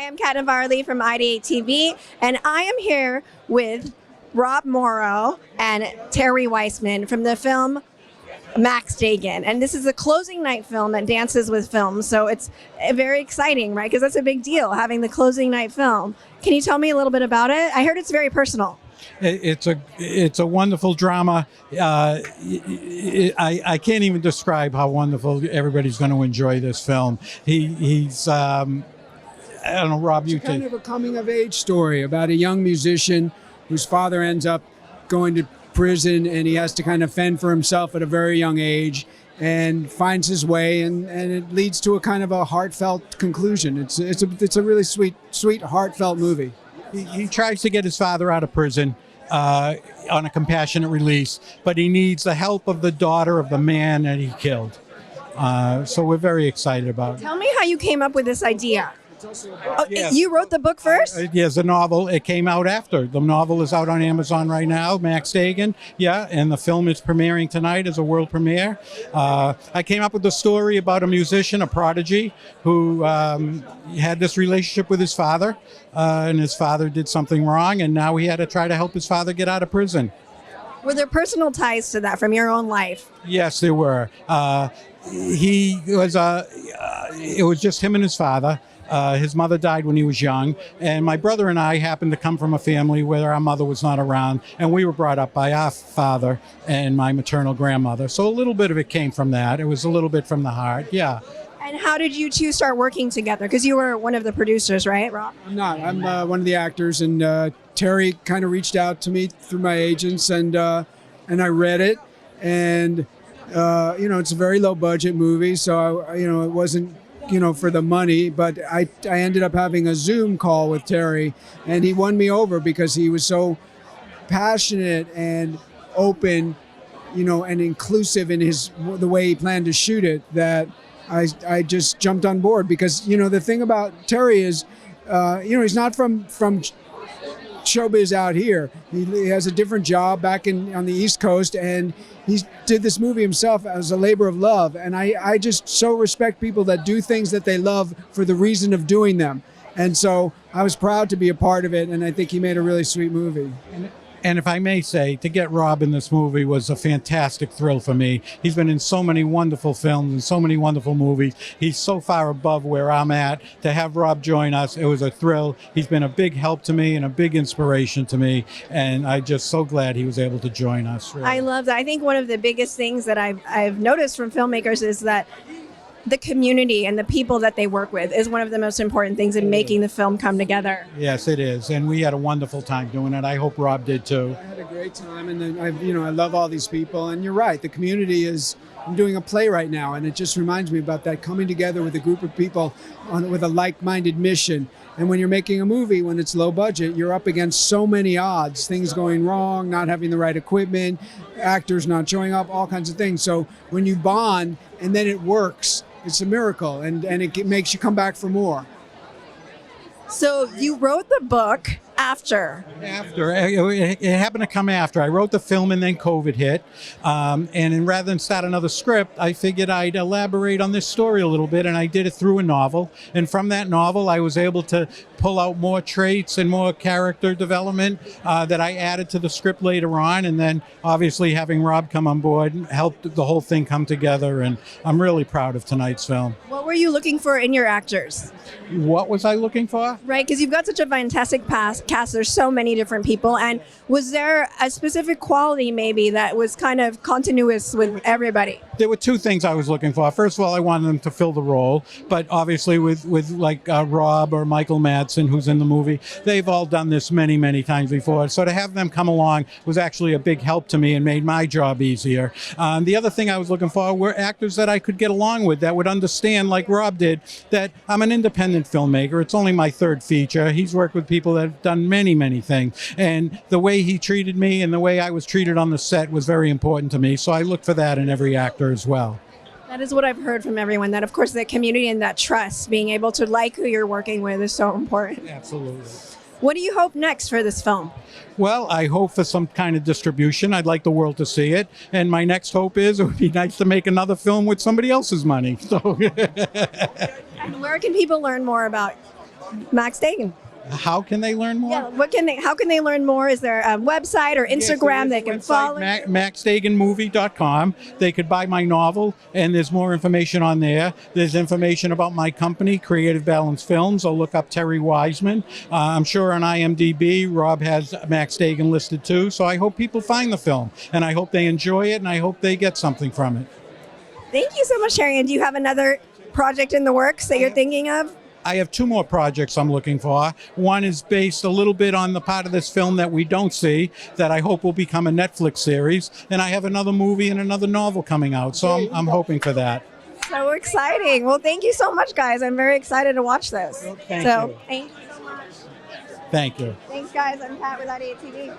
am Cat Navarro Lee from IdeateTV, and I am here with Rob Morrow and Terre Weisman from the film Max Dagan. And this is a closing night film that dances with film, so it's very exciting, right? Because that's a big deal, having the closing night film. Can you tell me a little bit about it? I heard it's very personal. It's a wonderful drama. I can't even describe how wonderful everybody's going to enjoy this film. He's I don't know, Rob, you It's kind of a coming of age story about a young musician whose father ends up going to prison, and he has to kind of fend for himself at a very young age and finds his way, and it leads to a kind of a heartfelt conclusion. It's a really sweet heartfelt movie. He tries to get his father out of prison on a compassionate release, but he needs the help of the daughter of the man that he killed. So we're very excited about it. Tell me how you came up with this idea. Yes. You wrote the book first? Yes, the novel. It came out after. The novel is out on Amazon right now, Max Dagan. Yeah, and the film is premiering tonight as a world premiere. I came up with the story about a musician, a prodigy, who had this relationship with his father, and his father did something wrong, and now he had to try to help his father get out of prison. Were there personal ties to that from your own life? Yes, there were. It was just him and his father. His mother died when he was young, and my brother and I happened to come from a family where our mother was not around, and we were brought up by our father and my maternal grandmother. So a little bit of it came from that. It was a little bit from the heart, yeah. And how did you two start working together? Because you were one of the producers, right, Rob? I'm not. I'm one of the actors, and Terry kind of reached out to me through my agents, and I read it, and it's a very low budget movie, so it wasn't for the money, but I ended up having a Zoom call with Terry, and he won me over because he was so passionate and open, and inclusive in the way he planned to shoot it, that I just jumped on board. Because the thing about Terry is, he's not from showbiz out here. He has a different job back on the East Coast, and he did this movie himself as a labor of love. And I just so respect people that do things that they love for the reason of doing them. And so I was proud to be a part of it, and I think he made a really sweet movie. And if I may say, to get Rob in this movie was a fantastic thrill for me. He's been in so many wonderful films and so many wonderful movies. He's so far above where I'm at. To have Rob join us, it was a thrill. He's been a big help to me and a big inspiration to me. And I'm just so glad he was able to join us. Really. I love that. I think one of the biggest things that I've noticed from filmmakers is that the community and the people that they work with is one of the most important things in making the film come together. Yes, it is. And we had a wonderful time doing it. I hope Rob did too. I had a great time, and then I love all these people. And you're right, the community is. I'm doing a play right now, and it just reminds me about that, coming together with a group of people with a like-minded mission. And when you're making a movie, when it's low budget, you're up against so many odds, things going wrong, not having the right equipment, actors not showing up, all kinds of things. So when you bond and then it works, it's a miracle, and it makes you come back for more. So you wrote the book after. It happened to come after. I wrote the film and then COVID hit. And rather than start another script, I figured I'd elaborate on this story a little bit, and I did it through a novel. And from that novel, I was able to pull out more traits and more character development that I added to the script later on. And then obviously having Rob come on board helped the whole thing come together. And I'm really proud of tonight's film. What were you looking for in your actors? What was I looking for? Right, because you've got such a fantastic cast. There's so many different people. And was there a specific quality maybe that was kind of continuous with everybody? There were two things I was looking for. First of all, I wanted them to fill the role. But obviously with like Rob or Michael Madsen, who's in the movie, they've all done this many, many times before. So to have them come along was actually a big help to me and made my job easier. The other thing I was looking for were actors that I could get along with, that would understand, like Rob did, that I'm an independent filmmaker. It's only my third feature. He's worked with people that have done many, many things. And the way he treated me and the way I was treated on the set was very important to me. So I look for that in every actor as well. That is what I've heard from everyone, that of course the community and that trust, being able to like who you're working with, is so important. Absolutely. What do you hope next for this film? Well, I hope for some kind of distribution. I'd like the world to see it. And my next hope is it would be nice to make another film with somebody else's money. So. And where can people learn more about Max Dagan. How can they learn more? Yeah, how can they learn more? Is there a website or Instagram they can follow? MaxDaganMovie.com. They could buy my novel, and there's more information on there. There's information about my company, Creative Balance Films. I'll look up Terre Weisman. I'm sure on IMDb, Rob has Max Dagan listed too. So I hope people find the film, and I hope they enjoy it, and I hope they get something from it. Thank you so much, Terry. And do you have another project in the works that you're thinking of? I have 2 more projects I'm looking for. One is based a little bit on the part of this film that we don't see, that I hope will become a Netflix series. And I have another movie and another novel coming out. So I'm hoping for that. So exciting. Well, thank you so much, guys. I'm very excited to watch this. Thank you. Thank you so much. Thank you. Thanks, guys. I'm Cat with IdeateTV.